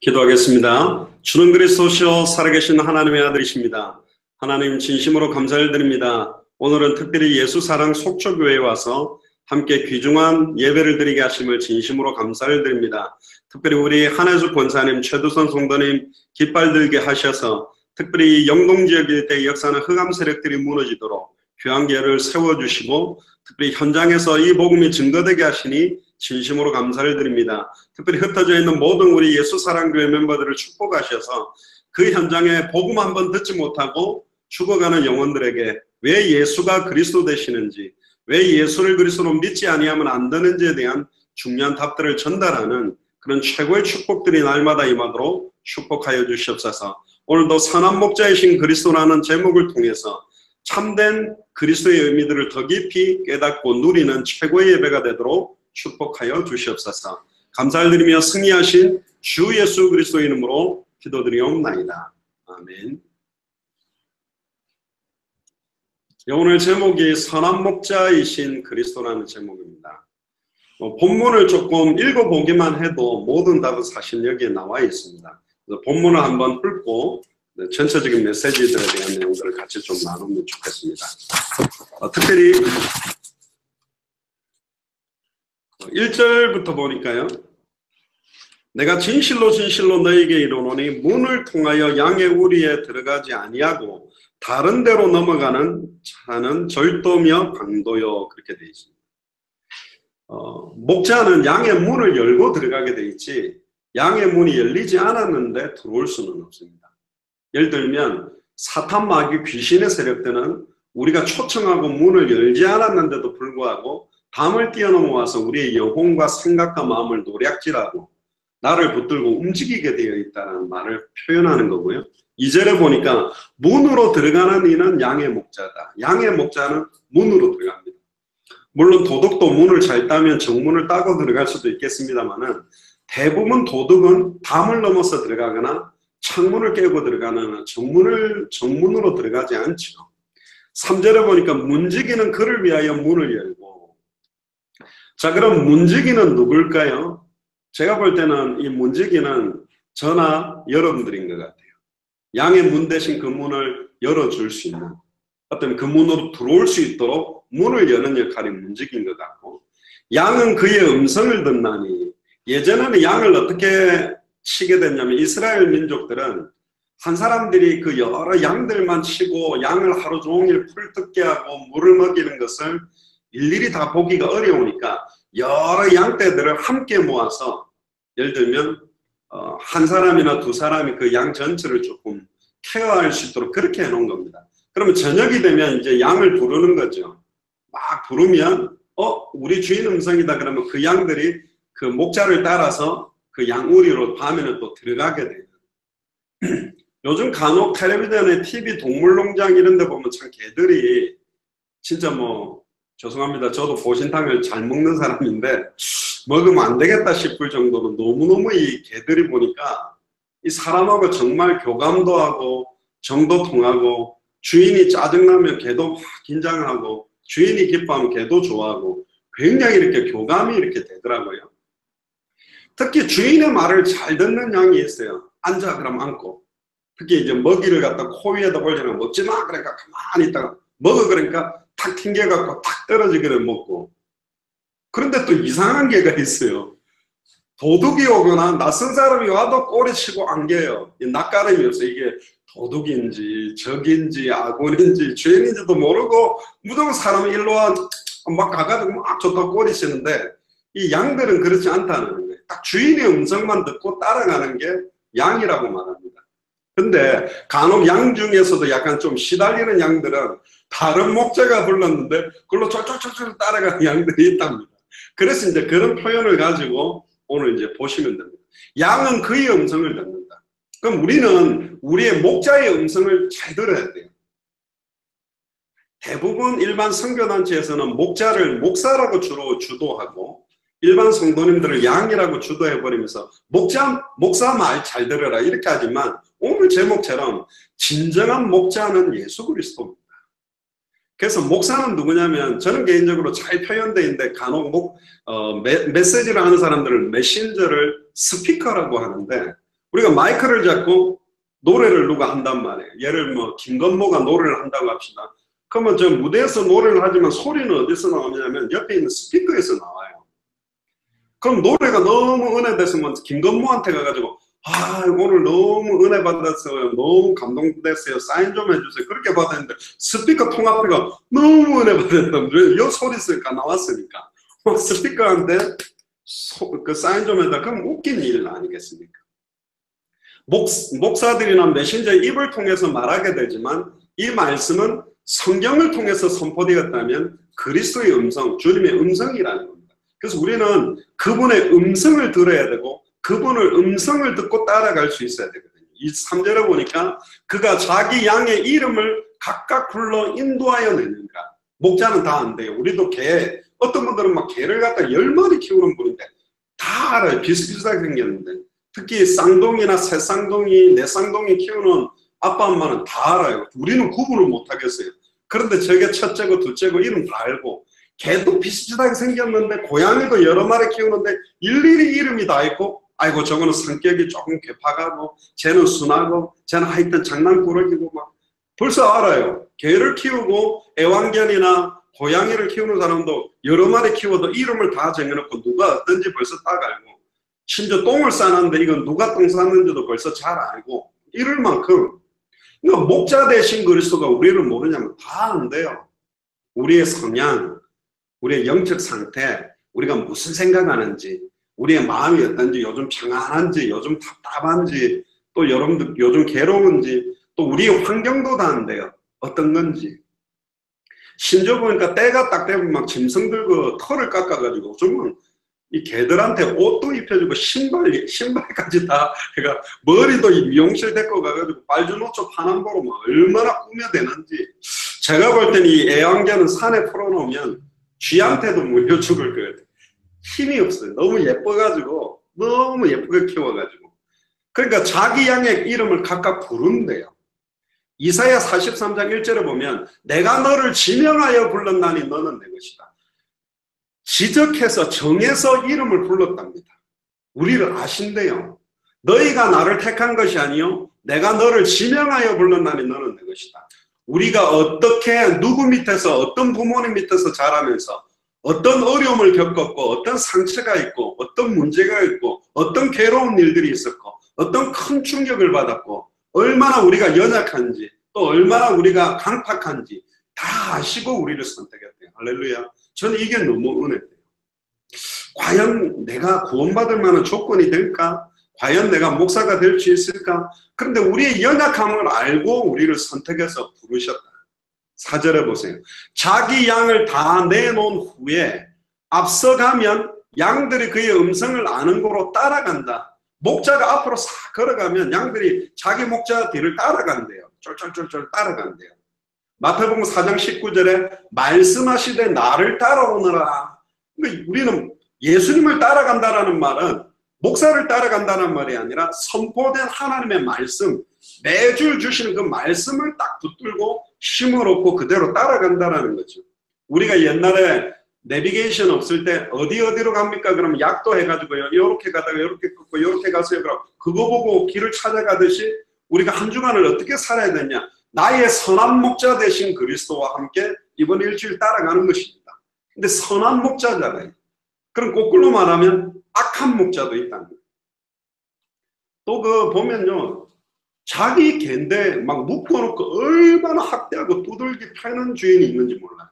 기도하겠습니다. 주는 그리스도시요 살아계신 하나님의 아들이십니다. 하나님 진심으로 감사를 드립니다. 오늘은 특별히 예수사랑 속초교회에 와서 함께 귀중한 예배를 드리게 하심을 진심으로 감사를 드립니다. 특별히 우리 한혜숙 권사님, 최두선 성도님 깃발 들게 하셔서 특별히 영동지역 일대 역사는 흑암 세력들이 무너지도록 교황계를 세워주시고 특별히 현장에서 이 복음이 증거되게 하시니 진심으로 감사를 드립니다. 특별히 흩어져 있는 모든 우리 예수사랑교회 멤버들을 축복하셔서 그 현장에 복음 한번 듣지 못하고 죽어가는 영혼들에게 왜 예수가 그리스도 되시는지, 왜 예수를 그리스도로 믿지 아니하면 안 되는지에 대한 중요한 답들을 전달하는 그런 최고의 축복들이 날마다 임하도록 축복하여 주시옵소서. 오늘도 선한 목자이신 그리스도라는 제목을 통해서 참된 그리스도의 의미들을 더 깊이 깨닫고 누리는 최고의 예배가 되도록 축복하여 주시옵소서. 감사를 드리며 승리하신 주 예수 그리스도의 이름으로 기도드리옵나이다. 아멘. 오늘 제목이 선한 목자이신 그리스도라는 제목입니다. 본문을 조금 읽어보기만 해도 모든 답은 사실 여기에 나와 있습니다. 그래서 본문을 한번 훑고 전체적인 메시지들에 대한 내용들을 같이 좀 나누면 좋겠습니다. 특별히 1절부터 보니까요. 내가 진실로 진실로 너에게 이르노니 문을 통하여 양의 우리에 들어가지 아니하고 다른 데로 넘어가는 자는 절도며 강도요, 그렇게 되어 있습니다. 목자는 양의 문을 열고 들어가게 되어 있지 양의 문이 열리지 않았는데 들어올 수는 없습니다. 예를 들면 사탄 마귀 귀신의 세력들은 우리가 초청하고 문을 열지 않았는데도 불구하고 담을 뛰어넘어와서 우리의 영혼과 생각과 마음을 노략질하고 나를 붙들고 움직이게 되어 있다는 말을 표현하는 거고요. 2절에 보니까 문으로 들어가는 이는 양의 목자다. 양의 목자는 문으로 들어갑니다. 물론 도둑도 문을 잘 따면 정문을 따고 들어갈 수도 있겠습니다만은 대부분 도둑은 담을 넘어서 들어가거나 창문을 깨고 들어가는 정문으로 들어가지 않죠. 3절에 보니까 문지기는 그를 위하여 문을 열고, 자, 그럼 문지기는 누굴까요? 제가 볼 때는 이 문지기는 저나 여러분들인 것 같아요. 양의 문 대신 그 문을 열어줄 수 있는, 어떤 그 문으로 들어올 수 있도록 문을 여는 역할이 문지기인 것 같고, 양은 그의 음성을 듣나니, 예전에는 양을 어떻게 치게 됐냐면 이스라엘 민족들은 한 사람들이 그 여러 양들만 치고 양을 하루 종일 풀 뜯게 하고 물을 먹이는 것을 일일이 다 보기가 어려우니까 여러 양떼들을 함께 모아서 예를 들면 한 사람이나 두 사람이 그 양 전체를 조금 케어할 수 있도록 그렇게 해놓은 겁니다. 그러면 저녁이 되면 이제 양을 부르는 거죠. 막 부르면 우리 주인 음성이다 그러면 그 양들이 그 목자를 따라서 그 양우리로 밤에는 또 들어가게 돼요. 요즘 간혹 텔레비전에 TV 동물농장 이런 데 보면 참 개들이 진짜 뭐 죄송합니다. 저도 보신탕을 잘 먹는 사람인데 먹으면 안 되겠다 싶을 정도로 너무너무 이 개들이 보니까 이 사람하고 정말 교감도 하고 정도 통하고 주인이 짜증나면 개도 막 긴장하고 주인이 기뻐하면 개도 좋아하고 굉장히 이렇게 교감이 이렇게 되더라고요. 특히 주인의 말을 잘 듣는 양이 있어요. 앉아 그럼 앉고, 특히 이제 먹이를 갖다 코 위에다 올려놓으면 먹지 마 그러니까 가만히 있다가 먹어 그러니까 탁 튕겨갖고 탁 떨어지기를 먹고. 그런데 또 이상한 개가 있어요. 도둑이 오거나 낯선 사람이 와도 꼬리치고 안겨요. 낯가림이 없어요. 이게 도둑인지 적인지 아군인지 죄인인지도 모르고 무조건 사람이 일로 와 막 가가지고 막 좋다고 꼬리치는데 이 양들은 그렇지 않다는 거예요. 딱 주인의 음성만 듣고 따라가는 게 양이라고 말합니다. 근데 간혹 양 중에서도 약간 좀 시달리는 양들은 다른 목자가 불렀는데 그걸로 쫄쫄쫄쫄 따라가는 양들이 있답니다. 그래서 이제 그런 표현을 가지고 오늘 이제 보시면 됩니다. 양은 그의 음성을 듣는다. 그럼 우리는 우리의 목자의 음성을 잘 들어야 돼요. 대부분 일반 선교단체에서는 목자를 목사라고 주로 주도하고 일반 성도님들을 양이라고 주도해버리면서 목사 말 잘 들어라 이렇게 하지만 오늘 제목처럼 진정한 목자는 예수 그리스도입니다. 그래서 목사는 누구냐면 저는 개인적으로 잘 표현되어 있는데 간혹 메시지를 하는 사람들을 메신저를 스피커라고 하는데, 우리가 마이크를 잡고 노래를 누가 한단 말이에요. 예를 뭐 김건모가 노래를 한다고 합시다. 그러면 저 무대에서 노래를 하지만 소리는 어디서 나오냐면 옆에 있는 스피커에서 나와요. 그럼 노래가 너무 은혜됐으면 김건모한테 가가지고 오늘 너무 은혜 받았어요. 너무 감동됐어요. 사인 좀 해주세요. 그렇게 받았는데 스피커 통합회가 너무 은혜 받았다면 요 소리 쓸까 나왔으니까 스피커한테 그 사인 좀 해달라. 그럼 웃긴 일 아니겠습니까? 목사들이나 메신저의 입을 통해서 말하게 되지만 이 말씀은 성경을 통해서 선포되었다면 그리스도의 음성, 주님의 음성이라는 겁니다. 그래서 우리는 그분의 음성을 들어야 되고 그분의 음성을 듣고 따라갈 수 있어야 되거든요. 이 3절에 보니까 그가 자기 양의 이름을 각각 불러 인도하여 내는가. 목자는 다 안 돼요. 우리도 개, 어떤 분들은 막 개를 갖다 10마리 키우는 분인데 다 알아요. 비슷비슷하게 생겼는데 특히 쌍둥이나 새쌍둥이, 내쌍둥이 키우는 아빠 엄마는 다 알아요. 우리는 구분을 못 하겠어요. 그런데 저게 첫째고 둘째고 이름 다 알고 개도 비슷비슷하게 생겼는데 고양이도 여러 마리 키우는데 일일이 이름이 다 있고 아이고 저거는 성격이 조금 개파가고 쟤는 순하고 쟤는 하여튼 장난꾸러기고 막 벌써 알아요. 개를 키우고 애완견이나 고양이를 키우는 사람도 여러 마리 키워도 이름을 다 정해놓고 누가 어떤지 벌써 딱 알고 심지어 똥을 싸놨는데 이건 누가 똥 쌌는지도 벌써 잘 알고 이럴 만큼 그러니까 목자 대신 그리스도가 우리를 모르냐면 다 안 돼요. 우리의 성향, 우리의 영적 상태, 우리가 무슨 생각하는지 우리의 마음이 어떤지 요즘 평안한지 요즘 답답한지 또 여러분들 요즘 괴로운지 또 우리의 환경도 다 안 돼요. 어떤 건지 심지어 보니까 때가 딱 되면 막 짐승 들고 털을 깎아가지고 정말 이 개들한테 옷도 입혀주고 신발까지 다 그러니까 머리도 미용실 데리고 가가지고 빨주노초 파남보로 막 얼마나 꾸며대는지 제가 볼 때는 이 애완견은 산에 풀어놓으면 쥐한테도 물려 죽을 것 같아요. 힘이 없어요. 너무 예뻐가지고 너무 예쁘게 키워가지고 그러니까 자기 양의 이름을 각각 부른대요. 이사야 43장 1절에 보면 내가 너를 지명하여 불렀나니 너는 내 것이다. 지적해서 정해서 이름을 불렀답니다. 우리를 아신대요. 너희가 나를 택한 것이 아니요 내가 너를 지명하여 불렀나니 너는 내 것이다. 우리가 어떻게 누구 밑에서 어떤 부모님 밑에서 자라면서 어떤 어려움을 겪었고 어떤 상처가 있고 어떤 문제가 있고 어떤 괴로운 일들이 있었고 어떤 큰 충격을 받았고 얼마나 우리가 연약한지 또 얼마나 우리가 강팍한지 다 아시고 우리를 선택했대요. 할렐루야. 저는 이게 너무 은혜돼요. 과연 내가 구원받을 만한 조건이 될까? 과연 내가 목사가 될 수 있을까? 그런데 우리의 연약함을 알고 우리를 선택해서 부르셨다. 4절에 보세요. 자기 양을 다 내놓은 후에 앞서가면 양들이 그의 음성을 아는 거로 따라간다. 목자가 앞으로 싹 걸어가면 양들이 자기 목자 뒤를 따라간대요. 쫄쫄쫄쫄 따라간대요. 마태복음 4장 19절에 말씀하시되 나를 따라오너라. 그러니까 우리는 예수님을 따라간다라는 말은 목사를 따라간다는 말이 아니라 선포된 하나님의 말씀, 매주 주시는 그 말씀을 딱 붙들고 힘을 얻고 그대로 따라간다라는 거죠. 우리가 옛날에 내비게이션 없을 때 어디로 갑니까? 그러면 약도 해가지고요. 이렇게 가다가 이렇게 걷고 이렇게 가세요. 그럼 그거 보고 길을 찾아가듯이 우리가 한 주간을 어떻게 살아야 되냐? 나의 선한 목자 되신 그리스도와 함께 이번 일주일 따라가는 것입니다. 근데 선한 목자잖아요. 그럼 거꾸로 말하면 악한 목자도 있다는 거예요. 또 그 보면요. 자기 개인데 막 묶어놓고 얼마나 학대하고 두들기 패는 주인이 있는지 몰라요.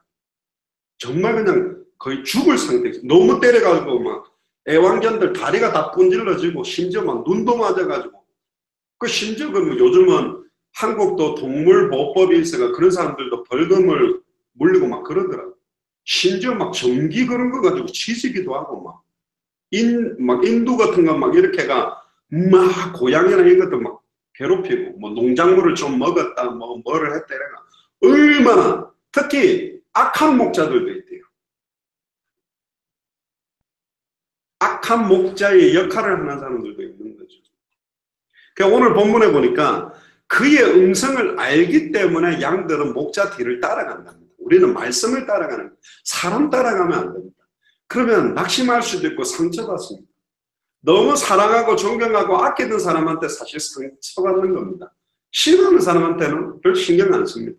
정말 그냥 거의 죽을 상태에서 너무 때려가지고 막 애완견들 다리가 다 분질러지고 심지어 막 눈도 맞아가지고 그 심지어 그 요즘은 한국도 동물보호법이 있어가 그런 사람들도 벌금을 물리고 막 그러더라고요. 심지어 막 전기 그런 거 가지고 치지기도 하고 막 인두 같은 거 막 이렇게가 막 고양이나 이것도 막 괴롭히고 뭐 농작물을 좀 먹었다 뭐 뭐를 했다 이래가 얼마나 특히 악한 목자들도 있대요. 악한 목자의 역할을 하는 사람들도 있는 거죠. 그러니까 오늘 본문에 보니까 그의 음성을 알기 때문에 양들은 목자 뒤를 따라간답니다. 우리는 말씀을 따라가는 거예요. 사람 따라가면 안 됩니다. 그러면 낙심할 수도 있고 상처받습니다. 너무 사랑하고 존경하고 아끼는 사람한테 사실 상처받는 겁니다. 싫어하는 사람한테는 별 신경 안 씁니다.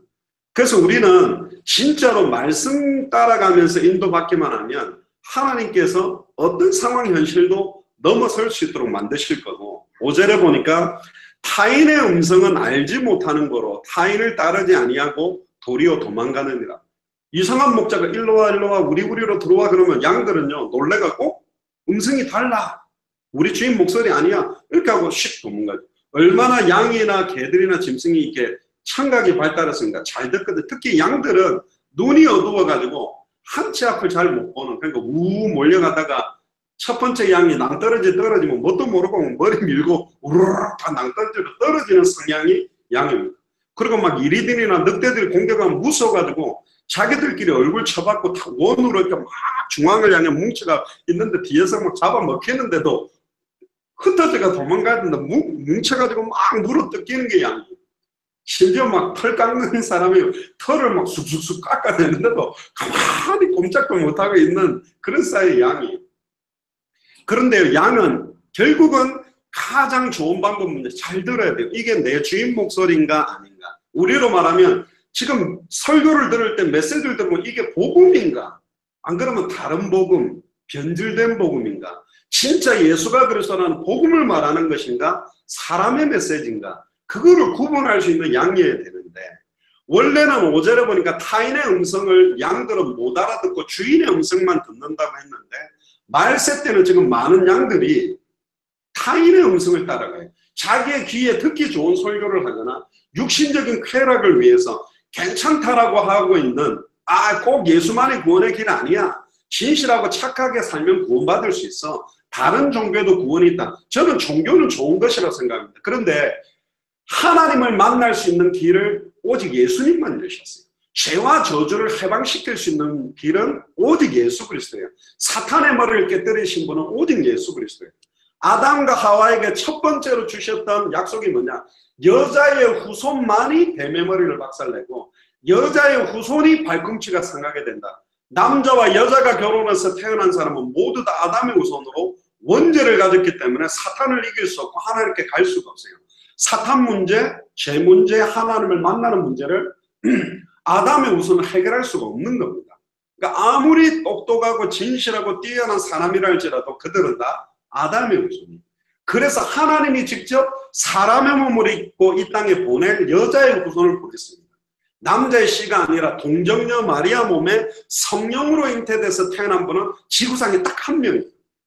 그래서 우리는 진짜로 말씀 따라가면서 인도받기만 하면 하나님께서 어떤 상황 현실도 넘어설 수 있도록 만드실 거고, 5절에 보니까 타인의 음성은 알지 못하는 거로 타인을 따르지 아니하고 도리어 도망가느니라. 이상한 목자가 일로 와 일로 와 우리로 들어와 그러면 양들은요 놀래갖고 음성이 달라, 우리 주인 목소리 아니야 이렇게 하고 씩 도망가죠. 얼마나 양이나 개들이나 짐승이 이렇게 청각이 발달했습니까? 잘 듣거든. 특히 양들은 눈이 어두워가지고 한치 앞을 잘 못 보는, 그러니까 우 몰려가다가 첫 번째 양이 떨어지면 뭣도 모르고 머리 밀고 우르르 다 낭떠러지로 떨어지는 성향이 양입니다. 그리고 막 이리들이나 늑대들이 공격하면 무서워가지고 자기들끼리 얼굴 쳐박고 원으로 이렇게 막 중앙을 향해 뭉쳐가 있는데 뒤에서 막 잡아먹히는데도 흩어져가 도망가야 된다. 뭉쳐가지고 막 물어 뜯기는 게 양이에요. 심지어 막 털 깎는 사람이 털을 막 쑥쑥쑥 깎아내는데도 가만히 꼼짝도 못하고 있는 그런 사이의 양이에요. 그런데 양은 결국은 가장 좋은 방법은 잘 들어야 돼요. 이게 내 주인 목소리인가 아닌가. 우리로 말하면 지금 설교를 들을 때 메시지를 들으면 이게 복음인가? 안 그러면 다른 복음, 변질된 복음인가? 진짜 예수가 그리스도라는 복음을 말하는 것인가? 사람의 메시지인가? 그거를 구분할 수 있는 양이어야 되는데, 원래는 5절에 보니까 타인의 음성을 양들은 못 알아듣고 주인의 음성만 듣는다고 했는데, 말세 때는 지금 많은 양들이 타인의 음성을 따라가요. 자기의 귀에 듣기 좋은 설교를 하거나 육신적인 쾌락을 위해서 괜찮다라고 하고 있는, 꼭 예수만이 구원의 길 아니야, 진실하고 착하게 살면 구원받을 수 있어, 다른 종교도 구원이 있다. 저는 종교는 좋은 것이라고 생각합니다. 그런데 하나님을 만날 수 있는 길을 오직 예수님만 여셨어요. 죄와 저주를 해방시킬 수 있는 길은 오직 예수 그리스도예요. 사탄의 머리를 깨뜨리신 분은 오직 예수 그리스도예요. 아담과 하와에게 첫 번째로 주셨던 약속이 뭐냐? 여자의 후손만이 뱀의 머리를 박살내고 여자의 후손이 발꿈치가 상하게 된다. 남자와 여자가 결혼해서 태어난 사람은 모두 다 아담의 후손으로 원죄를 가졌기 때문에 사탄을 이길 수 없고 하나님께 갈 수가 없어요. 사탄 문제, 죄 문제, 하나님을 만나는 문제를 아담의 후손은 해결할 수가 없는 겁니다. 그러니까 아무리 똑똑하고 진실하고 뛰어난 사람이라 할지라도 그들은 다 아담의 후손이에요. 그래서 하나님이 직접 사람의 몸을 입고 이 땅에 보낼 여자의 후손을 보냈습니다. 남자의 씨가 아니라 동정녀 마리아 몸에 성령으로 잉태돼서 태어난 분은 지구상에 딱 한 명이에요.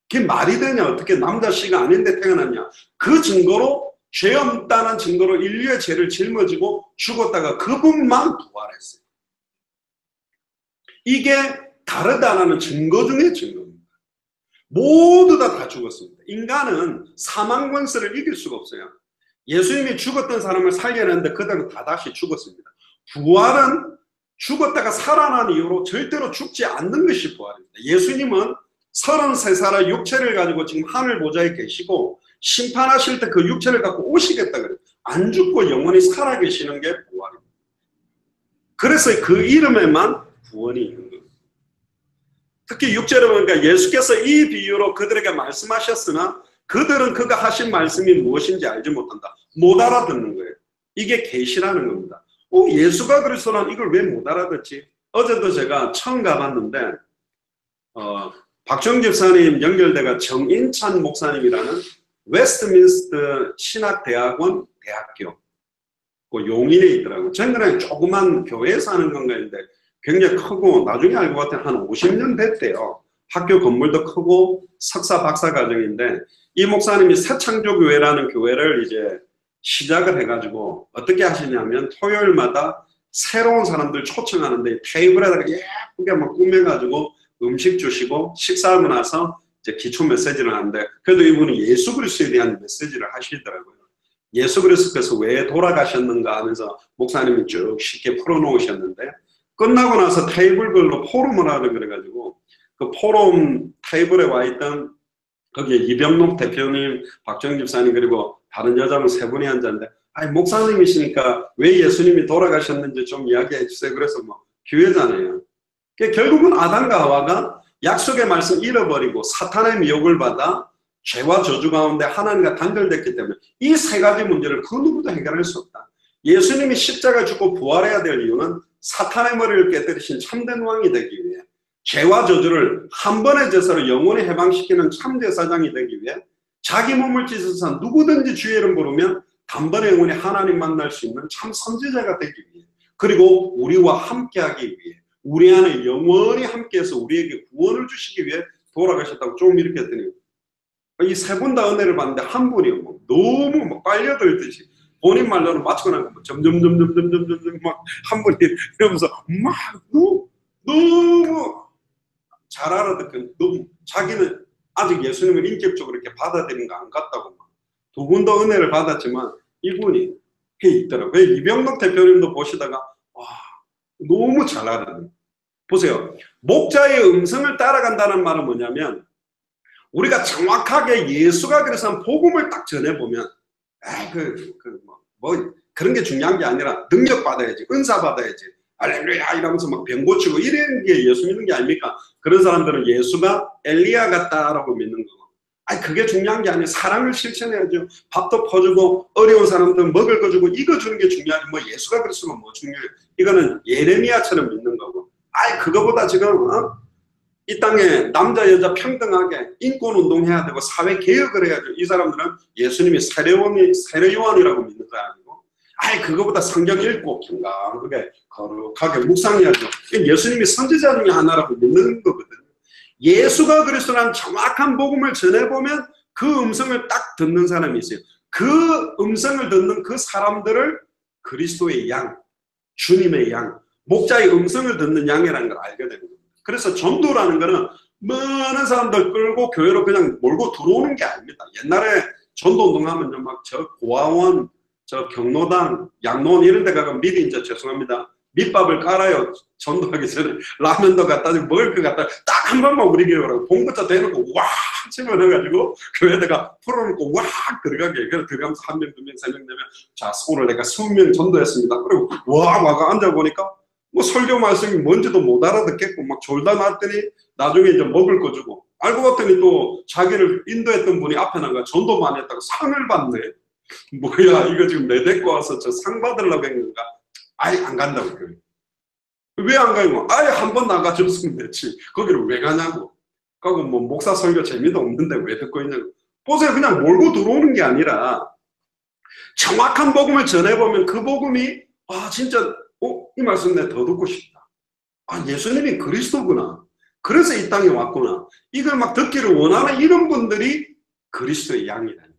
그게 말이 되냐? 어떻게 남자 씨가 아닌데 태어났냐? 그 증거로, 죄 없다는 증거로 인류의 죄를 짊어지고 죽었다가 그분만 부활했어요. 이게 다르다는 증거 중의 증거입니다. 모두 다 죽었습니다. 인간은 사망 권세를 이길 수가 없어요. 예수님이 죽었던 사람을 살려냈는데 그들은 다 다시 죽었습니다. 부활은 죽었다가 살아난 이후로 절대로 죽지 않는 것이 부활입니다. 예수님은 33살의 육체를 가지고 지금 하늘 보좌에 계시고 심판하실 때 그 육체를 갖고 오시겠다 그래요. 안 죽고 영원히 살아계시는 게 부활입니다. 그래서 그 이름에만 구원이 있는 겁니다. 특히 6절에 보니까 예수께서 이 비유로 그들에게 말씀하셨으나 그들은 그가 하신 말씀이 무엇인지 알지 못한다. 못 알아듣는 거예요. 이게 계시라는 겁니다. 예수가 그리스도란 이걸 왜 못 알아듣지? 어제도 제가 처음 가봤는데 박정희 집사님 연결대가 정인찬 목사님이라는 웨스트민스터 신학대학원 대학교 그 용인에 있더라고요. 저는 그냥 조그만 교회에서 하는 건가 했는데 굉장히 크고 나중에 알고 봤더니 한 50년 됐대요. 학교 건물도 크고 석사 박사 과정인데 이 목사님이 새창조교회라는 교회를 이제 시작을 해가지고 어떻게 하시냐면 토요일마다 새로운 사람들 초청하는데 테이블에다가 예쁘게 막 꾸며가지고 음식 주시고 식사하고 나서 이제 기초 메시지를 하는데 그래도 이분이 예수 그리스도에 대한 메시지를 하시더라고요. 예수 그리스도께서 왜 돌아가셨는가 하면서 목사님이 쭉 쉽게 풀어놓으셨는데 끝나고 나서 테이블별로 포럼을 하려 그래가지고 그 포럼 테이블에 와 있던 거기에 이병록 대표님, 박정희 집사님 그리고 다른 여자분 세 분이 앉았는데 목사님이시니까 왜 예수님이 돌아가셨는지 좀 이야기해 주세요. 그래서 뭐 교회잖아요. 결국은 아담과 하와가 약속의 말씀 잃어버리고 사탄의 미혹을 받아 죄와 저주 가운데 하나님과 단절됐기 때문에 이 세 가지 문제를 그 누구도 해결할 수 없다. 예수님이 십자가 죽고 부활해야 될 이유는 사탄의 머리를 깨뜨리신 참된 왕이 되기 위해, 죄와 저주를 한 번의 제사로 영원히 해방시키는 참제사장이 되기 위해, 자기 몸을 찢어서 누구든지 주의 이름 부르면 단번에 영원히 하나님 만날 수 있는 참 선지자가 되기 위해, 그리고 우리와 함께하기 위해, 우리 안에 영원히 함께해서 우리에게 구원을 주시기 위해 돌아가셨다고 좀 이렇게 했더니, 이 세 분 다 은혜를 받는데 한 분이 뭐 너무 막 빨려들듯이 본인 말로는 맞추고 나면 점점점점점점점 막 한 분이 이러면서 막 너무 잘 알아듣고, 너무 자기는 아직 예수님을 인격적으로 이렇게 받아들인 거 안 같다고, 두 분 다 은혜를 받았지만 이분이 그게 있더라고요. 이병록 대표님도 보시다가 와, 너무 잘 알아듣는. 보세요. 목자의 음성을 따라간다는 말은 뭐냐면, 우리가 정확하게 예수가 그래서 복음을 딱 전해보면, 그런 게 중요한 게 아니라 능력 받아야지, 은사 받아야지, 할렐루야 이러면서 막 병 고치고 이런 게 예수 믿는 게 아닙니까? 그런 사람들은 예수가 엘리야 같다라고 믿는 거고, 그게 중요한 게 아니라 사랑을 실천해야죠. 밥도 퍼주고 어려운 사람들 먹을 거 주고 이거 주는 게 중요하지, 뭐 예수가 그랬으면 뭐 중요해요. 이거는 예레미야처럼 믿는 거고, 그거보다 지금 이 땅에 남자 여자 평등하게 인권운동 해야 되고 사회 개혁을 해야죠. 이 사람들은 예수님이 세례요한이라고 믿는 거 아니고, 그거보다 성경 읽고 건강하게 거룩하게 묵상해야죠. 예수님이 선지자 중에 하나라고 믿는 거거든요. 예수가 그리스도라는 정확한 복음을 전해보면 그 음성을 딱 듣는 사람이 있어요. 그 음성을 듣는 그 사람들을 그리스도의 양, 주님의 양, 목자의 음성을 듣는 양이라는 걸 알게 됩니다. 그래서 전도라는 거는 많은 사람들 끌고 교회로 그냥 몰고 들어오는 게 아닙니다. 옛날에 전도운동 하면 막 저 고아원, 저 경로당, 양로원 이런 데 가면 미리 이제 죄송합니다, 밑밥을 깔아요. 전도하기 전에 라면도 갖다 주고 먹을 거 갖다 딱 한 번만 우리 교회라고 봉부터 대놓고 와 집어넣어가지고 교회에다가 풀어놓고 와 들어가게. 그래서 들어가면서 한 명, 두 명, 세 명 되면 자 오늘 내가 20명 전도했습니다. 그리고 와가 앉아보니까 뭐 설교 말씀이 뭔지도 못 알아듣겠고 막 졸다 놨더니 나중에 이제 먹을 거 주고, 알고 봤더니 또 자기를 인도했던 분이 앞에 나가 전도 많이 했다고 상을 받네. 뭐야 이거 지금 내 데리고 와서 저 상 받으려고 했는가? 안 간다고. 왜 안 가요? 한 번 나가줬으면 됐지. 거기를 왜 가냐고. 그리고 뭐 목사 설교 재미도 없는데 왜 듣고 있냐고. 보세요. 그냥 몰고 들어오는 게 아니라 정확한 복음을 전해보면 그 복음이 진짜 이 말씀 내가 더 듣고 싶다. 예수님이 그리스도구나. 그래서 이 땅에 왔구나. 이걸 막 듣기를 원하는 이런 분들이 그리스도의 양이라는 거예요.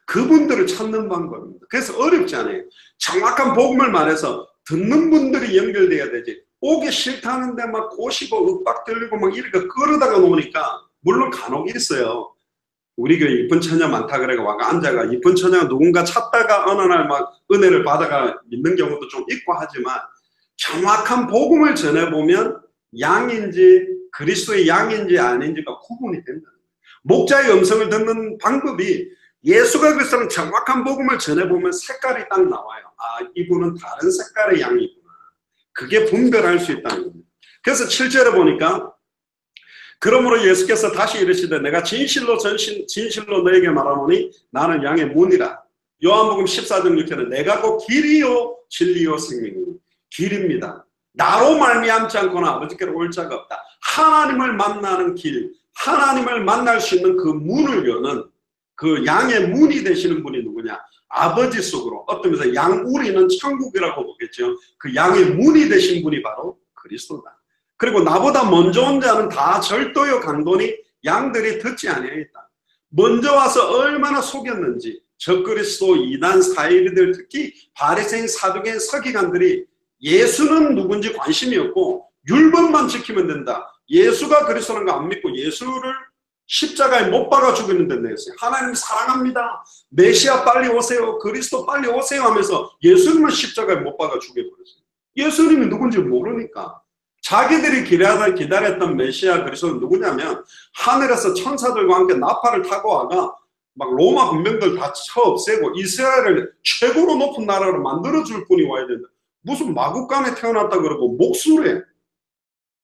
그분들을 찾는 방법입니다. 그래서 어렵지 않아요. 정확한 복음을 말해서 듣는 분들이 연결돼야 되지. 오기 싫다는데 막 꼬시고 윽박 들리고 막 이렇게 끌어다가 놓으니까, 물론 간혹 있어요. 우리 교회 이쁜 처녀 많다 그래가 와가 앉아가 이쁜 처녀가 누군가 찾다가 어느 날 막 은혜를 받아가 믿는 경우도 좀 있고 하지만, 정확한 복음을 전해보면 양인지 그리스도의 양인지 아닌지가 구분이 된다. 목자의 음성을 듣는 방법이, 예수가 그리스도는 정확한 복음을 전해보면 색깔이 딱 나와요. 이분은 다른 색깔의 양이구나. 그게 분별할 수 있다는 겁니다. 그래서 7절에 보니까, 그러므로 예수께서 다시 이르시되 내가 진실로 너에게 말하노니 나는 양의 문이라. 요한복음 14장 6절에 내가 곧 길이요 진리요 생명이요. 길입니다. 나로 말미암지 않고는 아버지께로 올 자가 없다. 하나님을 만나는 길, 하나님을 만날 수 있는 그 문을 여는 그 양의 문이 되시는 분이 누구냐? 아버지 속으로, 어떤 면에서 양우리는 천국이라고 보겠죠. 그 양의 문이 되신 분이 바로 그리스도다. 그리고 나보다 먼저 온 자는 다 절도요 강도니 양들이 듣지 아니하였다. 먼저 와서 얼마나 속였는지 적그리스도 이단 사이비들, 특히 바리새인 사두개인 서기관들이 예수는 누군지 관심이 없고 율법만 지키면 된다. 예수가 그리스도라는 거 안 믿고 예수를 십자가에 못 박아 죽이는데 내세요. 하나님 사랑합니다. 메시아 빨리 오세요. 그리스도 빨리 오세요 하면서 예수님을 십자가에 못 박아 죽여버렸어요. 예수님이 누군지 모르니까. 자기들이 기다렸던 메시아 그리스도는 누구냐면, 하늘에서 천사들과 함께 나팔을 타고 와가 막 로마 군병들 다 쳐 없애고 이스라엘을 최고로 높은 나라로 만들어줄 분이 와야 된다. 무슨 마국간에 태어났다 그러고 목수래.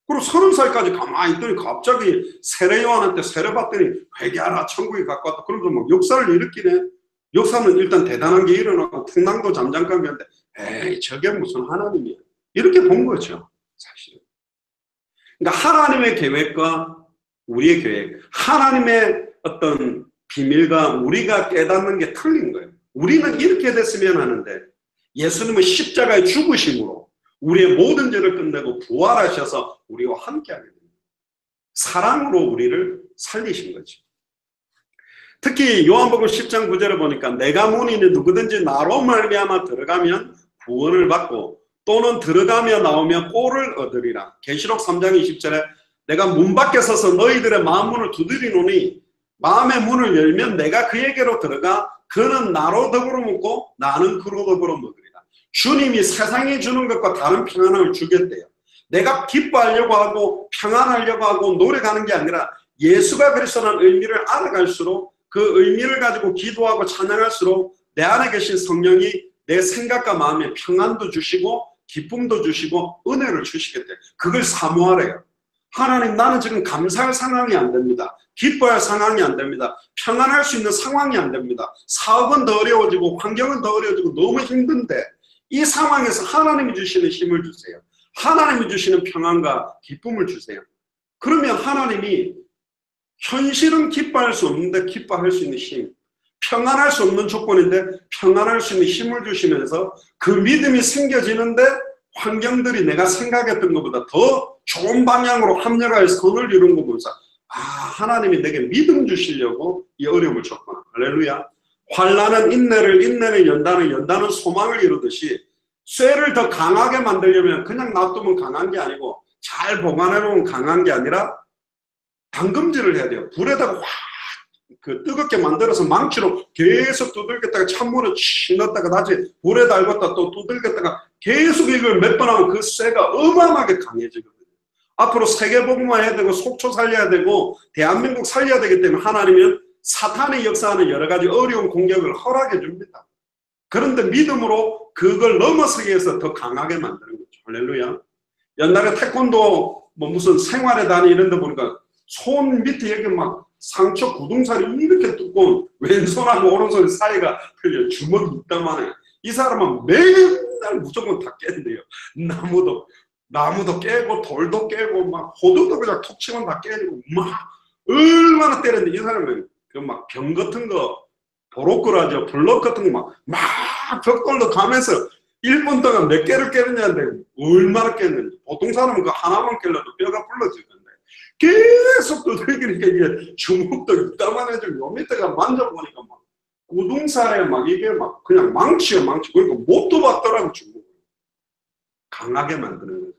그리고 30살까지 가만히 있더니 갑자기 세례 요한한테 세례 받더니 회개하라 천국에 갖고 왔다. 그러면서 막 역사를 일으키네. 역사는 일단 대단한 게 일어나고 풍랑도 잠잠하게 하는데 에이 저게 무슨 하나님이야. 이렇게 본 거죠. 사실은. 그러니까 하나님의 계획과 우리의 계획, 하나님의 어떤 비밀과 우리가 깨닫는 게 틀린 거예요. 우리는 이렇게 됐으면 하는데 예수님은 십자가의 죽으심으로 우리의 모든 죄를 끝내고 부활하셔서 우리와 함께하게 됩니다. 사랑으로 우리를 살리신 거죠. 특히 요한복음 10장 9절에 보니까 내가 문이니 누구든지 나로 말미암아 들어가면 구원을 받고 또는 들어가며 나오며 꼴을 얻으리라. 계시록 3장 20절에 내가 문 밖에 서서 너희들의 마음 문을 두드리노니 마음의 문을 열면 내가 그에게로 들어가 그는 나로 더불어 먹고 나는 그로 더불어 먹으리라. 주님이 세상이 주는 것과 다른 평안을 주겠대요. 내가 기뻐하려고 하고 평안하려고 하고 노력하는 게 아니라 예수가 그리스도라는 의미를 알아갈수록 그 의미를 가지고 기도하고 찬양할수록 내 안에 계신 성령이 내 생각과 마음에 평안도 주시고 기쁨도 주시고 은혜를 주시겠대요. 그걸 사모하래요. 하나님 나는 지금 감사할 상황이 안 됩니다. 기뻐할 상황이 안 됩니다. 평안할 수 있는 상황이 안 됩니다. 사업은 더 어려워지고 환경은 더 어려워지고 너무 힘든데 이 상황에서 하나님이 주시는 힘을 주세요. 하나님이 주시는 평안과 기쁨을 주세요. 그러면 하나님이 현실은 기뻐할 수 없는데 기뻐할 수 있는 힘, 평안할 수 없는 조건인데 평안할 수 있는 힘을 주시면서 그 믿음이 생겨지는데 환경들이 내가 생각했던 것보다 더 좋은 방향으로 합력할 선을 이룬 거 보면서 하나님이 내게 믿음 주시려고 이 어려움을 줬구나. 할렐루야. 환난은 인내를, 인내는 연단을, 연단은 소망을 이루듯이 쇠를 더 강하게 만들려면 그냥 놔두면 강한 게 아니고 잘 보관해 놓으면 강한 게 아니라 담금질을 해야 돼요. 불에다가 그 뜨겁게 만들어서 망치로 계속 두들겼다가 찬물에 넣었다가 나중에 불에 달궜다 또 두들겼다가 계속 이걸 몇 번 하면 그 쇠가 어마어마하게 강해지거든요. 앞으로 세계복음화 해야 되고 속초 살려야 되고 대한민국 살려야 되기 때문에 하나님은 사탄의 역사하는 여러 가지 어려운 공격을 허락해 줍니다. 그런데 믿음으로 그걸 넘어서기 위해서 더 강하게 만드는 거죠. 할렐루야. 옛날에 태권도 뭐 무슨 생활의 단위 이런 데 보니까 손 밑에 여기 막 상처 구둥살이 이렇게 두꺼운 왼손하고 오른손 사이가 틀려 주먹이 있다만 이 사람은 맨날 무조건 다 깬대요. 나무도 깨고 돌도 깨고 막 호두도 그냥 톡 치면 다 깨지고 막 얼마나 때렸는데 이 사람은 그 막 병 같은 거 도로꾸라죠 블럭 같은 거 막 벽돌로 가면서 1분 동안 몇 개를 깨느냐는데 얼마나 깼는지 보통 사람은 그 하나만 깰려도 뼈가 불러지는데 계속 두들기니까 이게 주먹도 이따만해지고 요 밑에가 만져보니까 막 구둥살에 막 이게 막 그냥 망치요 망치. 그러니까 못도 받더라고 주먹을. 강하게 만드는 거죠.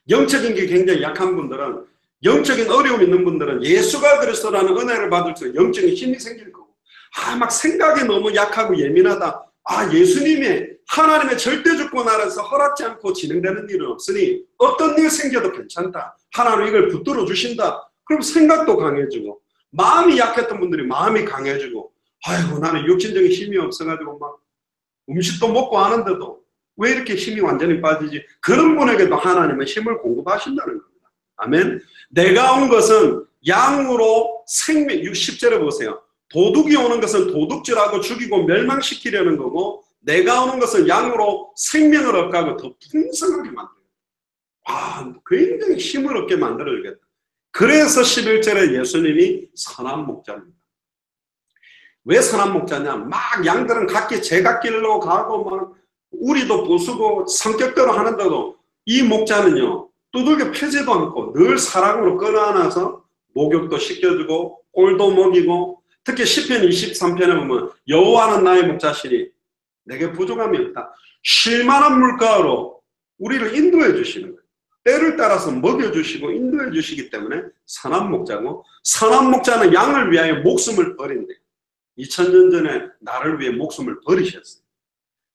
영적인 게 굉장히 약한 분들은 영적인 어려움 있는 분들은 예수가 그리스도라는 은혜를 받을 때 영적인 힘이 생길 거고 막 생각이 너무 약하고 예민하다. 예수님의 하나님의 절대 주권 아래서 허락지 않고 진행되는 일은 없으니 어떤 일 생겨도 괜찮다. 하나님 이걸 붙들어 주신다. 그럼 생각도 강해지고 마음이 약했던 분들이 마음이 강해지고 아이고 나는 육신적인 힘이 없어가지고 막 음식도 먹고 하는데도 왜 이렇게 힘이 완전히 빠지지? 그런 분에게도 하나님은 힘을 공급하신다는 겁니다. 아멘. 내가 온 것은 양으로 생명, 10절에 보세요. 도둑이 오는 것은 도둑질하고 죽이고 멸망시키려는 거고 내가 오는 것은 양으로 생명을 얻게 하고 더 풍성하게 만들어요. 굉장히 힘을 얻게 만들어주겠다. 그래서 11절에 예수님이 선한 목자입니다. 왜 선한 목자냐? 막 양들은 각기 제갓길로 가고 막 우리도 부수고 성격대로 하는데도 이 목자는요 두들겨 패지도 않고 늘 사랑으로 끌어안아서 목욕도 시켜주고 꼴도 먹이고 특히 시편 23편에 보면 여호와는 나의 목자시니 내게 부족함이 없다. 쉴만한 물가로 우리를 인도해 주시는 거예요. 때를 따라서 먹여주시고 인도해 주시기 때문에 선한 목자고 선한 목자는 양을 위하여 목숨을 버린대요. 2000년 전에 나를 위해 목숨을 버리셨어요.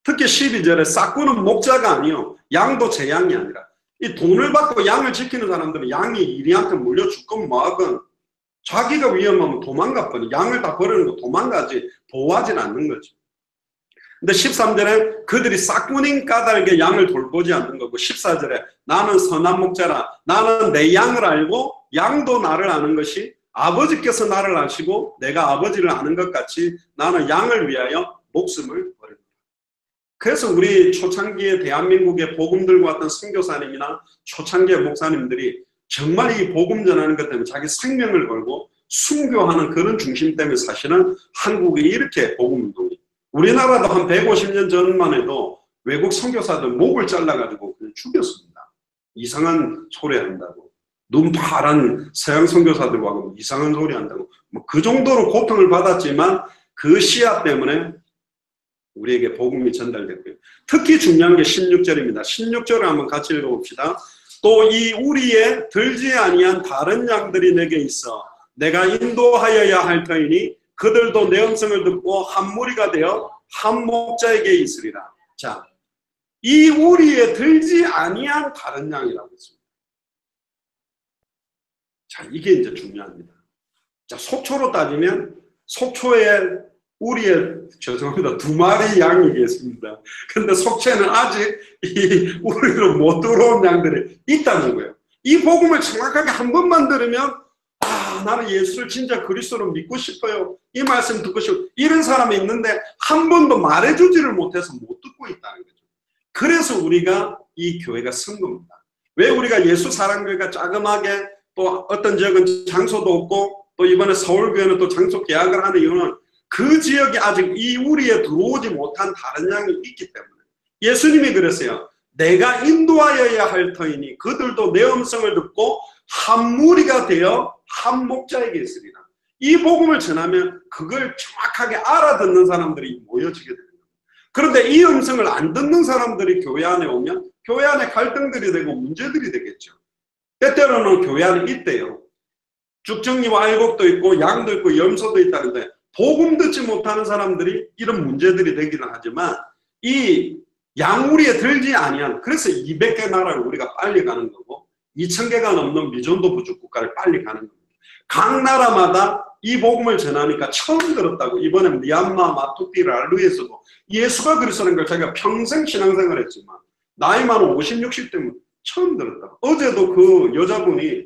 특히 12절에 싹구는 목자가 아니요 양도 제 양이 아니라 이 돈을 받고 양을 지키는 사람들은 양이 이리한테 물려 죽건 뭐하건 자기가 위험하면 도망가버려. 양을 다 버리는 거 도망가지 보호하진 않는 거죠. 근데 13절에 그들이 싹군인 까닭에 양을 돌보지 않는 거고, 14절에 나는 선한 목자라, 나는 내 양을 알고 양도 나를 아는 것이 아버지께서 나를 아시고 내가 아버지를 아는 것 같이 나는 양을 위하여 목숨을 버립니다. 그래서 우리 초창기에 대한민국의 복음 들고 왔던 선교사님이나 초창기의 목사님들이 정말 이 복음 전하는 것 때문에 자기 생명을 걸고 순교하는 그런 중심 때문에 사실은 한국이 이렇게 복음 운동이, 우리나라도 한 150년 전만 해도 외국 선교사들 목을 잘라가지고 그냥 죽였습니다. 이상한 소리 한다고, 눈 파란 서양 선교사들과 이상한 소리 한다고, 뭐 그 정도로 고통을 받았지만 그 씨앗 때문에 우리에게 복음이 전달됐고요. 특히 중요한 게 16절입니다. 16절을 한번 같이 읽어봅시다. 또 이 우리에 들지 아니한 다른 양들이 내게 있어 내가 인도하여야 할 터이니 그들도 내 음성을 듣고 한 무리가 되어 한 목자에게 있으리라. 자, 이 우리에 들지 아니한 다른 양이라고 했습니다. 자, 이게 이제 중요합니다. 자, 속초로 따지면 속초에 우리의, 죄송합니다, 2마리 양이 계십니다. 근데 속초에는 아직 이 우리로 못 들어온 양들이 있다는 거예요. 이 복음을 정확하게 한 번만 들으면, 아, 나는 예수를 진짜 그리스도로 믿고 싶어요, 이 말씀 듣고 싶어요, 이런 사람이 있는데 한 번도 말해주지를 못해서 못 듣고 있다는 거죠. 그래서 우리가 이 교회가 쓴 겁니다. 왜 우리가 예수 사랑교회가 자그마하게 또 어떤 지역은 장소도 없고 또 이번에 서울교회는 또 장소 계약을 하는 이유는 그 지역에 아직 이 우리에 들어오지 못한 다른 양이 있기 때문에. 예수님이 그랬어요. 내가 인도하여야 할 터이니 그들도 내 음성을 듣고 한 무리가 되어 한 목자에게 있으리라. 이 복음을 전하면 그걸 정확하게 알아듣는 사람들이 모여지게 됩니다. 그런데 이 음성을 안 듣는 사람들이 교회 안에 오면 교회 안에 갈등들이 되고 문제들이 되겠죠. 때때로는 교회 안에 있대요. 죽정리와 알곡도 있고 양도 있고 염소도 있다는데 복음 듣지 못하는 사람들이 이런 문제들이 되기는 하지만 이 양우리에 들지 아니한, 그래서 200개 나라를 우리가 빨리 가는 거고 2000개가 넘는 미전도 부족 국가를 빨리 가는 겁니다. 각 나라마다 이 복음을 전하니까 처음 들었다고. 이번에 미얀마 마투티 랄루에서도 예수가 그리스도라는 걸 자기가 평생 신앙생활 했지만 나이 많은 50, 60 때문에 처음 들었다고. 어제도 그 여자분이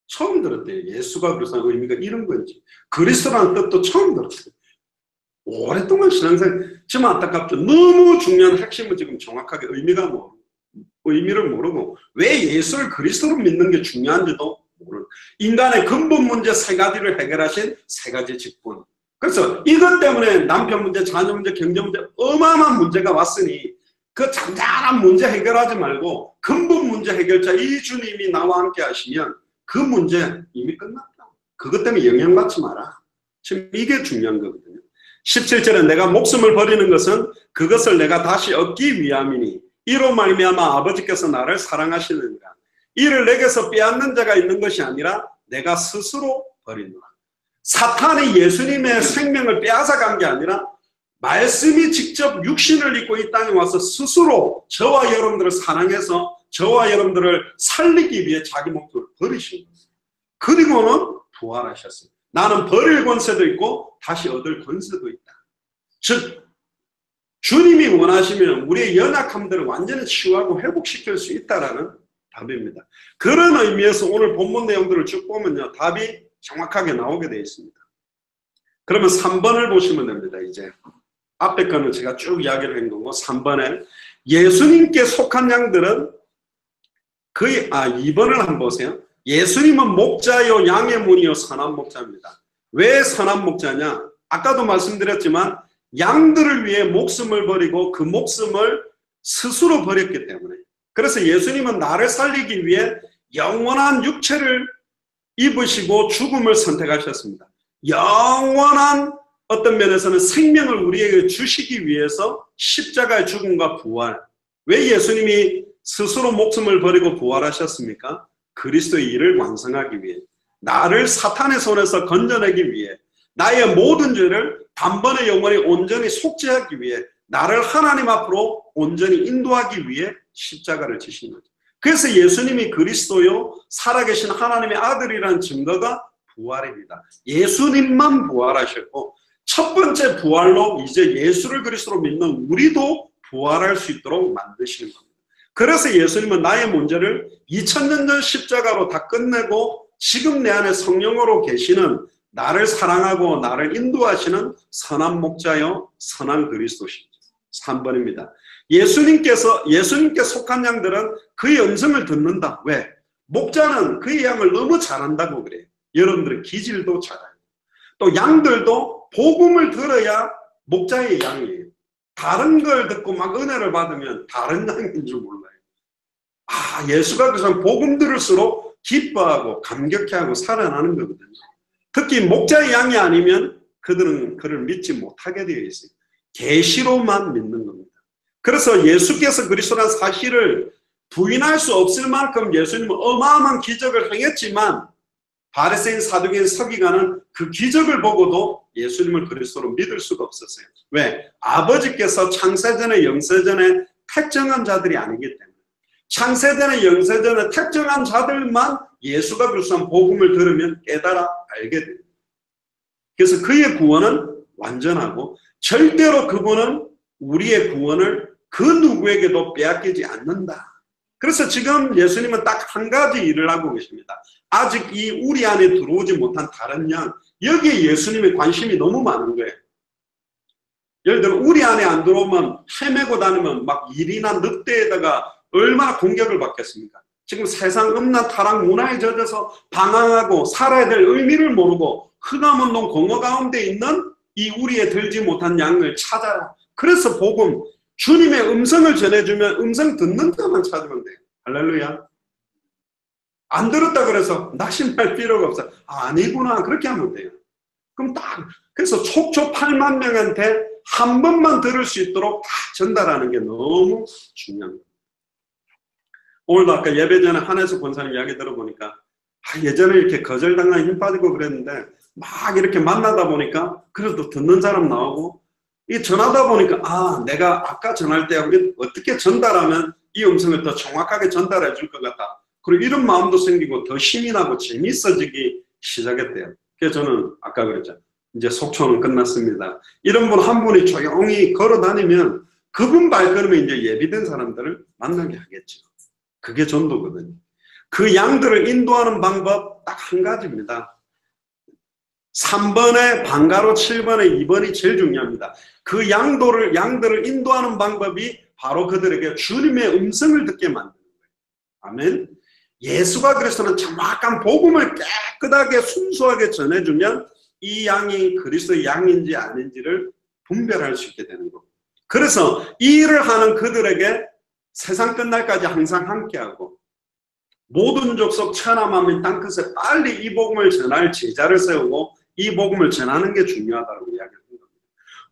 처음 들었대요. 예수가 그리스도의 의미가 이런 건지, 그리스도라는 뜻도 처음 들었어요. 오랫동안 신앙생활, 지금 안타깝죠. 너무 중요한 핵심은 지금 정확하게 의미를 모르고 왜 예수를 그리스도로 믿는 게 중요한지도 모르는, 인간의 근본 문제 3가지를 해결하신 3가지 직분. 그래서 이것 때문에 남편 문제, 자녀 문제, 경제 문제, 어마어마한 문제가 왔으니 그 잔잔한 문제 해결하지 말고 근본 문제 해결자 이 주님이 나와 함께 하시면 그 문제 이미 끝났다. 그것 때문에 영향받지 마라. 지금 이게 중요한 거거든요. 17절에 내가 목숨을 버리는 것은 그것을 내가 다시 얻기 위함이니 이로 말미암아 아버지께서 나를 사랑하시느니라. 이를 내게서 빼앗는 자가 있는 것이 아니라 내가 스스로 버리노라. 사탄이 예수님의 생명을 빼앗아간 게 아니라 말씀이 직접 육신을 입고 이 땅에 와서 스스로 저와 여러분들을 사랑해서 저와 여러분들을 살리기 위해 자기 목숨을 버리신 거예요. 그리고는 부활하셨습니다. 나는 버릴 권세도 있고 다시 얻을 권세도 있다. 즉 주님이 원하시면 우리의 연약함들을 완전히 치유하고 회복시킬 수 있다라는 답입니다. 그런 의미에서 오늘 본문 내용들을 쭉 보면요, 답이 정확하게 나오게 되어 있습니다. 그러면 3번을 보시면 됩니다. 이제 앞에 거는 제가 쭉 이야기를 한 거고 3번에 예수님께 속한 양들은 거의 2번을 한번 보세요. 예수님은 목자요 양의 문이요 선한 목자입니다. 왜 선한 목자냐? 아까도 말씀드렸지만 양들을 위해 목숨을 버리고 그 목숨을 스스로 버렸기 때문에. 그래서 예수님은 나를 살리기 위해 영원한 육체를 입으시고 죽음을 선택하셨습니다. 영원한 어떤 면에서는 생명을 우리에게 주시기 위해서 십자가의 죽음과 부활. 왜 예수님이 스스로 목숨을 버리고 부활하셨습니까? 그리스도의 일을 완성하기 위해, 나를 사탄의 손에서 건져내기 위해, 나의 모든 죄를 단번에 영원히 온전히 속죄하기 위해, 나를 하나님 앞으로 온전히 인도하기 위해 십자가를 지신 거죠. 그래서 예수님이 그리스도요 살아계신 하나님의 아들이라는 증거가 부활입니다. 예수님만 부활하셨고 첫 번째 부활로 이제 예수를 그리스도로 믿는 우리도 부활할 수 있도록 만드시는 겁니다. 그래서 예수님은 나의 문제를 2000년 전 십자가로 다 끝내고 지금 내 안에 성령으로 계시는 나를 사랑하고 나를 인도하시는 선한 목자요 선한 그리스도시죠. 3번입니다. 예수님께 속한 양들은 그의 음성을 듣는다. 왜? 목자는 그의 양을 너무 잘한다고 그래요. 여러분들은 기질도 잘해요. 또 양들도 복음을 들어야 목자의 양이에요. 다른 걸 듣고 막 은혜를 받으면 다른 양인 줄 몰라요. 아, 예수가 그래서 복음 들을수록 기뻐하고 감격해하고 살아나는 거거든요. 특히 목자의 양이 아니면 그들은 그를 믿지 못하게 되어 있어요. 계시로만 믿는 겁니다. 그래서 예수께서 그리스도라는 사실을 부인할 수 없을 만큼 예수님은 어마어마한 기적을 행했지만 바리새인 사두개인 서기관은 그 기적을 보고도 예수님을 그리스도로 믿을 수가 없었어요. 왜? 아버지께서 창세전에 영세전에 택정한 자들이 아니기 때문에. 창세전에 영세전에 택정한 자들만 예수가 그리스도한 복음을 들으면 깨달아 알게 됩니다. 그래서 그의 구원은 완전하고 절대로 그분은 우리의 구원을 그 누구에게도 빼앗기지 않는다. 그래서 지금 예수님은 딱 한 가지 일을 하고 계십니다. 아직 이 우리 안에 들어오지 못한 다른 양, 여기에 예수님의 관심이 너무 많은 거예요. 예를 들어 우리 안에 안 들어오면 헤매고 다니면 막 일이나 늑대에다가 얼마나 공격을 받겠습니까? 지금 세상 음란 타락 문화에 젖어서 방황하고 살아야 될 의미를 모르고 흑암운동 공허 가운데 있는 이 우리에 들지 못한 양을 찾아라. 그래서 복음, 주님의 음성을 전해주면 음성 듣는 자만 찾으면 돼요. 할렐루야. 안 들었다 그래서 낙심할 필요가 없어요. 아, 아니구나. 그렇게 하면 돼요. 그럼 딱, 그래서 촉촉 8만 명한테 한 번만 들을 수 있도록 다 전달하는 게 너무 중요합니다. 오늘도 아까 예배 전에 한혜수 권사님 이야기 들어보니까 아, 예전에 이렇게 거절당한 힘 빠지고 그랬는데 막 이렇게 만나다 보니까 그래도 듣는 사람 나오고 이 전하다 보니까 아, 내가 아까 전할 때 어떻게 전달하면 이 음성을 더 정확하게 전달해 줄 것 같다. 그리고 이런 마음도 생기고 더 힘이 나고 재미있어지기 시작했대요. 그래서 저는 아까 그랬죠. 이제 속초는 끝났습니다. 이런 분 한 분이 조용히 걸어 다니면 그분 발걸음에 이제 예비된 사람들을 만나게 하겠죠. 그게 전도거든요. 그 양들을 인도하는 방법 딱 한 가지입니다. 3번에 방가로 7번에 2번이 제일 중요합니다. 그 양들을 인도하는 방법이 바로 그들에게 주님의 음성을 듣게 만드는 거예요. 아멘. 예수가 그리스도는 정확한 복음을 깨끗하게 순수하게 전해주면 이 양이 그리스도의 양인지 아닌지를 분별할 수 있게 되는 거고. 그래서 이 일을 하는 그들에게 세상 끝날까지 항상 함께하고 모든 족속 천하 만민 땅끝에 빨리 이 복음을 전할 제자를 세우고 이 복음을 전하는 게 중요하다고 이야기합니다.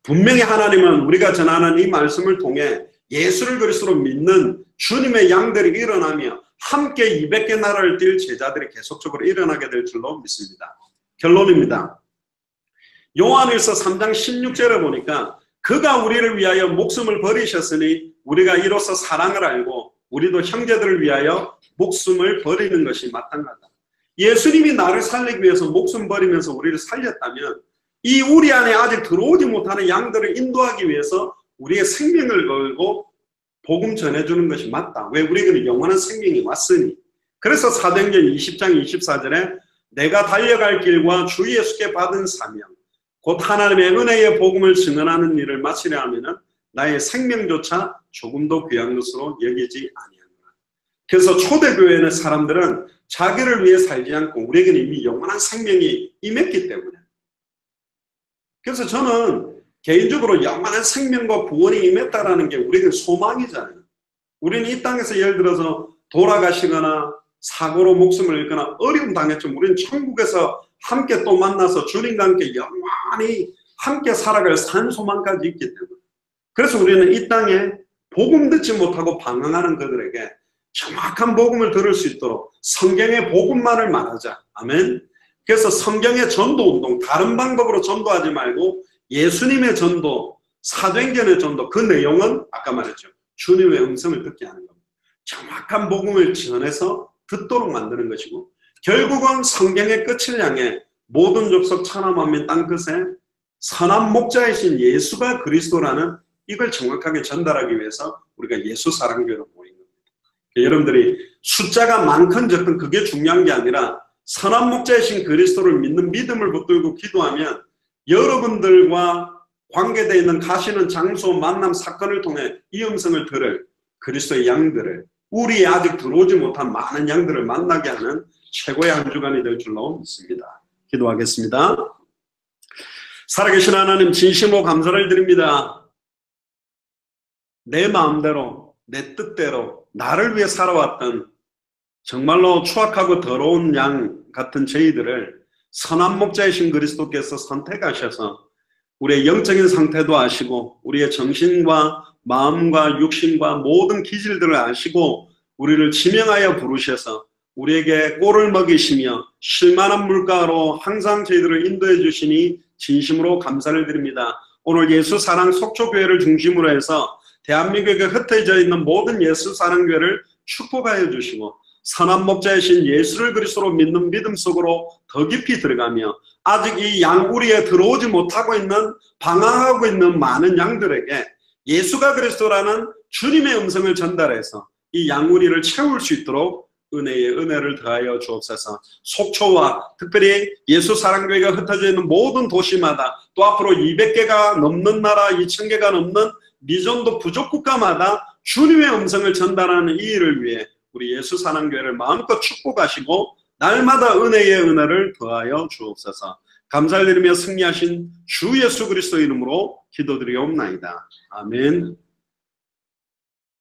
분명히 하나님은 우리가 전하는 이 말씀을 통해 예수를 그리스도로 믿는 주님의 양들이 일어나며 함께 200개 나라를 뛸 제자들이 계속적으로 일어나게 될 줄로 믿습니다. 결론입니다. 요한일서 3장 16절에 보니까 그가 우리를 위하여 목숨을 버리셨으니 우리가 이로써 사랑을 알고 우리도 형제들을 위하여 목숨을 버리는 것이 마땅하다. 예수님이 나를 살리기 위해서 목숨 버리면서 우리를 살렸다면 이 우리 안에 아직 들어오지 못하는 양들을 인도하기 위해서 우리의 생명을 걸고 복음 전해주는 것이 맞다. 왜? 우리에게는 영원한 생명이 왔으니. 그래서 사도행전 20장 24절에 내가 달려갈 길과 주 예수께 받은 사명 곧 하나님의 은혜의 복음을 증언하는 일을 마치려 하면은 나의 생명조차 조금도 귀한 것으로 여기지 아니하노라. 그래서 초대교회의 사람들은 자기를 위해 살지 않고 우리에게는 이미 영원한 생명이 임했기 때문에. 그래서 저는 개인적으로 영원한 생명과 구원이 임했다라는 게 우리에게는 소망이잖아요. 우리는 이 땅에서 예를 들어서 돌아가시거나 사고로 목숨을 잃거나 어려움 당했지만 우리는 천국에서 함께 또 만나서 주님과 함께 영원히 함께 살아갈 산소망까지 있기 때문에. 그래서 우리는 이 땅에 복음 듣지 못하고 방황하는 그들에게 정확한 복음을 들을 수 있도록 성경의 복음만을 말하자. 아멘. 그래서 성경의 전도운동, 다른 방법으로 전도하지 말고 예수님의 전도, 사도행전의 전도, 그 내용은 아까 말했죠. 주님의 음성을 듣게 하는 겁니다. 정확한 복음을 전해서 듣도록 만드는 것이고 결국은 성경의 끝을 향해 모든 족속 천하 만민 땅끝에 선한 목자이신 예수가 그리스도라는 이걸 정확하게 전달하기 위해서 우리가 예수 사랑교회로 모인 겁니다. 여러분들이 숫자가 많건 적건 그게 중요한 게 아니라 선한 목자이신 그리스도를 믿는 믿음을 붙들고 기도하면 여러분들과 관계되어 있는 가시는 장소, 만남, 사건을 통해 이 음성을 들을 그리스도의 양들을, 우리에 아직 들어오지 못한 많은 양들을 만나게 하는 최고의 한 주간이 될 줄로 믿습니다. 기도하겠습니다. 살아계신 하나님, 진심으로 감사를 드립니다. 내 마음대로, 내 뜻대로 나를 위해 살아왔던 정말로 추악하고 더러운 양 같은 저희들을 선한 목자이신 그리스도께서 선택하셔서 우리의 영적인 상태도 아시고 우리의 정신과 마음과 육신과 모든 기질들을 아시고 우리를 지명하여 부르셔서 우리에게 꼴을 먹이시며 쉴만한 물가로 항상 저희들을 인도해 주시니 진심으로 감사를 드립니다. 오늘 예수 사랑 속초교회를 중심으로 해서 대한민국에 흩어져 있는 모든 예수 사랑교회를 축복하여 주시고 선한 목자이신 예수를 그리스도로 믿는 믿음 속으로 더 깊이 들어가며 아직 이 양우리에 들어오지 못하고 있는 방황하고 있는 많은 양들에게 예수가 그리스도라는 주님의 음성을 전달해서 이 양우리를 채울 수 있도록 은혜의 은혜를 더하여 주옵소서. 속초와 특별히 예수 사랑교회가 흩어져 있는 모든 도시마다 또 앞으로 200개가 넘는 나라, 2000개가 넘는 미전도 부족 국가마다 주님의 음성을 전달하는 이 일을 위해 우리 예수 사랑교회를 마음껏 축복하시고 날마다 은혜의 은혜를 더하여 주옵소서. 감사를 드리며 승리하신 주 예수 그리스도 이름으로 기도드리옵나이다. 아멘.